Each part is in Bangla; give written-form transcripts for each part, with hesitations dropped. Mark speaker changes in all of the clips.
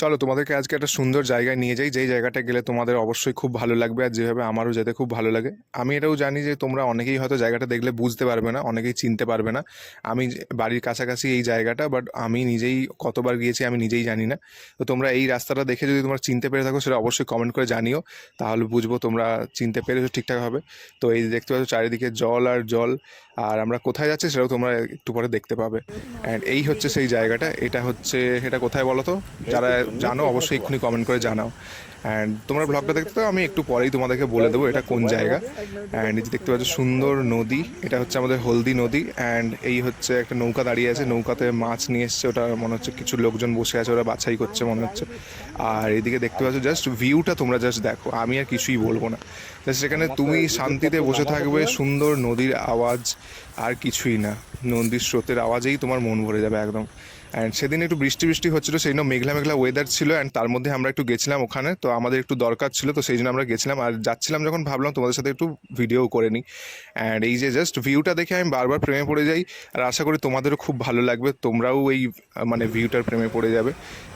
Speaker 1: চলো তোমাদেরকে আজকে একটা সুন্দর জায়গায় নিয়ে যাই, যেই জায়গাটা গেলে তোমাদের অবশ্যই খুব ভালো লাগবে, আর যেভাবে আমারও যেতে খুব ভালো লাগে। আমি এটাও জানি যে তোমরা অনেকেই হয়তো জায়গাটা দেখলে বুঝতে পারবে না, অনেকেই চিনতে পারবে না। আমি বাড়ির কাছাকাছি এই জায়গাটা, বাট আমি নিজেই কতবার গিয়েছি আমি নিজেই জানি না। তো তোমরা এই রাস্তাটা দেখে যদি তোমরা চিনতে পেরে থাকো সেটা অবশ্যই কমেন্ট করে জানিও, তাহলে বুঝবো তোমরা চিনতে পেরেছো ঠিকঠাকভাবে। তো এই দেখতে পাচ্ছ চারিদিকে জল আর জল, আর আমরা কোথায় যাচ্ছি সেটাও তোমরা একটু পরে দেখতে পাবে। অ্যান্ড এই হচ্ছে সেই জায়গাটা, এটা কোথায় বলো তো? যারা জানো অবশ্যই এক্ষুনি কমেন্ট করে জানাও। অ্যান্ড তোমরা ব্লগটা দেখতে তো আমি একটু পরেই তোমাদেরকে বলে দেবো এটা কোন জায়গা। অ্যান্ড এই যে দেখতে পাচ্ছ সুন্দর নদী, এটা হচ্ছে আমাদের হলদি নদী। অ্যান্ড এই হচ্ছে একটা নৌকা দাঁড়িয়ে আছে, নৌকাতে মাছ নিয়ে এসছে, ওটা মনে হচ্ছে কিছু লোকজন বসে আছে, ওরা বাছাই করছে মনে হচ্ছে। আর এদিকে দেখতে পাচ্ছ জাস্ট ভিউটা, তোমরা জাস্ট দেখো, আমি আর কিছুই বলবো না। জাস্ট সেখানে তুমি শান্তিতে বসে থাকবে, সুন্দর নদীর আওয়াজ, আর কিছুই না। নদীর স্রোতের আওয়াজেই তোমার মন ভরে যাবে একদম। অ্যান্ড সেদিন একটু বৃষ্টি বৃষ্টি হচ্ছিলো, সেই জন্য মেঘলা মেঘলা ওয়েদার ছিল। অ্যান্ড তার মধ্যে আমরা একটু গেছিলাম ওখানে, তো আমাদের একটু দরকার ছিল, তো সেই জন্য আমরা গেছিলাম। আর যাচ্ছিলাম যখন ভাবলাম তোমাদের সাথে একটু ভিডিও করে নিই। অ্যান্ড এই যে জাস্ট ভিউটা দেখে আমি বারবার প্রেমে পড়ে যাই, আর আশা করি তোমাদেরও খুব ভালো লাগবে, তোমরাও এই মানে ভিউটার প্রেমে পড়ে যাবে।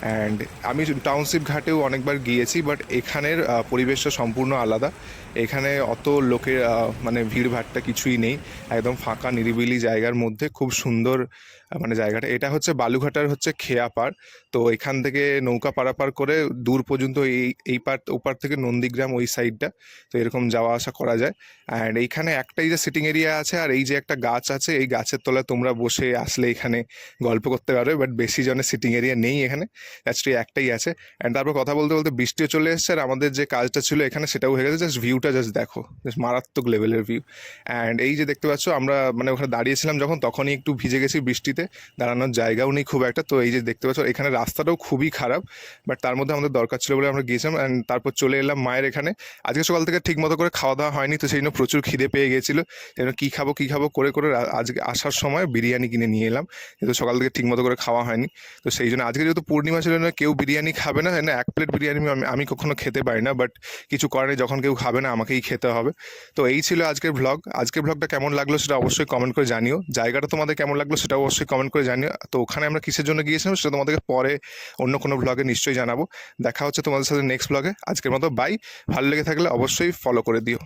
Speaker 1: অ্যান্ড আমি টাউনশিপ ঘাটেও অনেকবার গিয়েছি, বাট এখানের পরিবেশটা সম্পূর্ণ আলাদা। এখানে অত লোকের মানে ভিড়ভাট্টা কিছুই নেই, একদম ফাঁকা নিরিবিলি জায়গার মধ্যে খুব সুন্দর মানে জায়গাটা। এটা হচ্ছে বালুঘাটার হচ্ছে খেয়া পাড়। তো এখান থেকে নৌকা পারাপার করে দূর পর্যন্ত এই পার ওপার থেকে নন্দীগ্রাম ওই সাইডটা, তো এরকম যাওয়া আসা করা যায়। অ্যান্ড এইখানে একটাই যে সিটিং এরিয়া আছে, আর এই যে একটা গাছ আছে, এই গাছের তলায় তোমরা বসে আসলে এখানে গল্প করতে পারবে, বাট বেশি জনের সিটিং এরিয়া নেই এখানে, অ্যাকচুয়ালি একটাই আছে। অ্যান্ড তারপর কথা বলতে বলতে বৃষ্টিও চলে এসছে, আর আমাদের যে কাজটা ছিল এখানে সেটাও হয়ে গেছে। জাস্ট ভিউটা জাস্ট দেখো, জাস্ট মারাত্মক লেভেলের ভিউ। অ্যান্ড এই যে দেখতে পাচ্ছ আমরা মানে ওখানে দাঁড়িয়েছিলাম যখন, তখনই একটু ভিজে গেছি বৃষ্টিতে, দাঁড়ানোর জায়গাও নেই খুব একটা। তো এই যে দেখতে পাচ্ছ এখানে রাস্তাটাও খুবই খারাপ, বাট তার মধ্যে আমাদের দরকার ছিল বলে আমরা গিয়েছিলাম। অ্যান্ড তারপর চলে এলাম মায়ের এখানে। আজকে সকাল থেকে ঠিক মতো করে খাওয়া দাওয়া হয়নি, তো সেই জন্য প্রচুর খিদে পেয়ে গেছিলো। সেই জন্য কী খাবো করে করে আজকে আসার সময় বিরিয়ানি কিনে নিয়ে এলাম, কিন্তু সকাল থেকে ঠিক মতো করে খাওয়া হয়নি। তো সেই জন্য আজকে যেহেতু পূর্ণিমা ছিল না, কেউ বিরিয়ানি খাবে না, না এক প্লেট বিরিয়ানি আমি কখনো খেতে পারি না, বাট কিছু করার নেই, যখন কেউ খাবে না আমাকেই খেতে হবে। তো এই ছিল আজকের ব্লগ। আজকের ব্লগটা কেমন লাগলো সেটা অবশ্যই কমেন্ট করে জানিও, জায়গাটা তোমাদের কেমন লাগলো সেটা অবশ্যই কমেন্ট করে জানিও। তো ওখানে আমরা কিসের জন্য গিয়েছিলাম সেটা তোমাদেরকে পরে অন্য কোনো ব্লগে নিশ্চয়ই জানাবো। দেখা হচ্ছে তোমাদের সাথে নেক্সট ব্লগে। আজকের মতো বাই। ভালো লেগে থাকলে অবশ্যই ফলো করে দিও।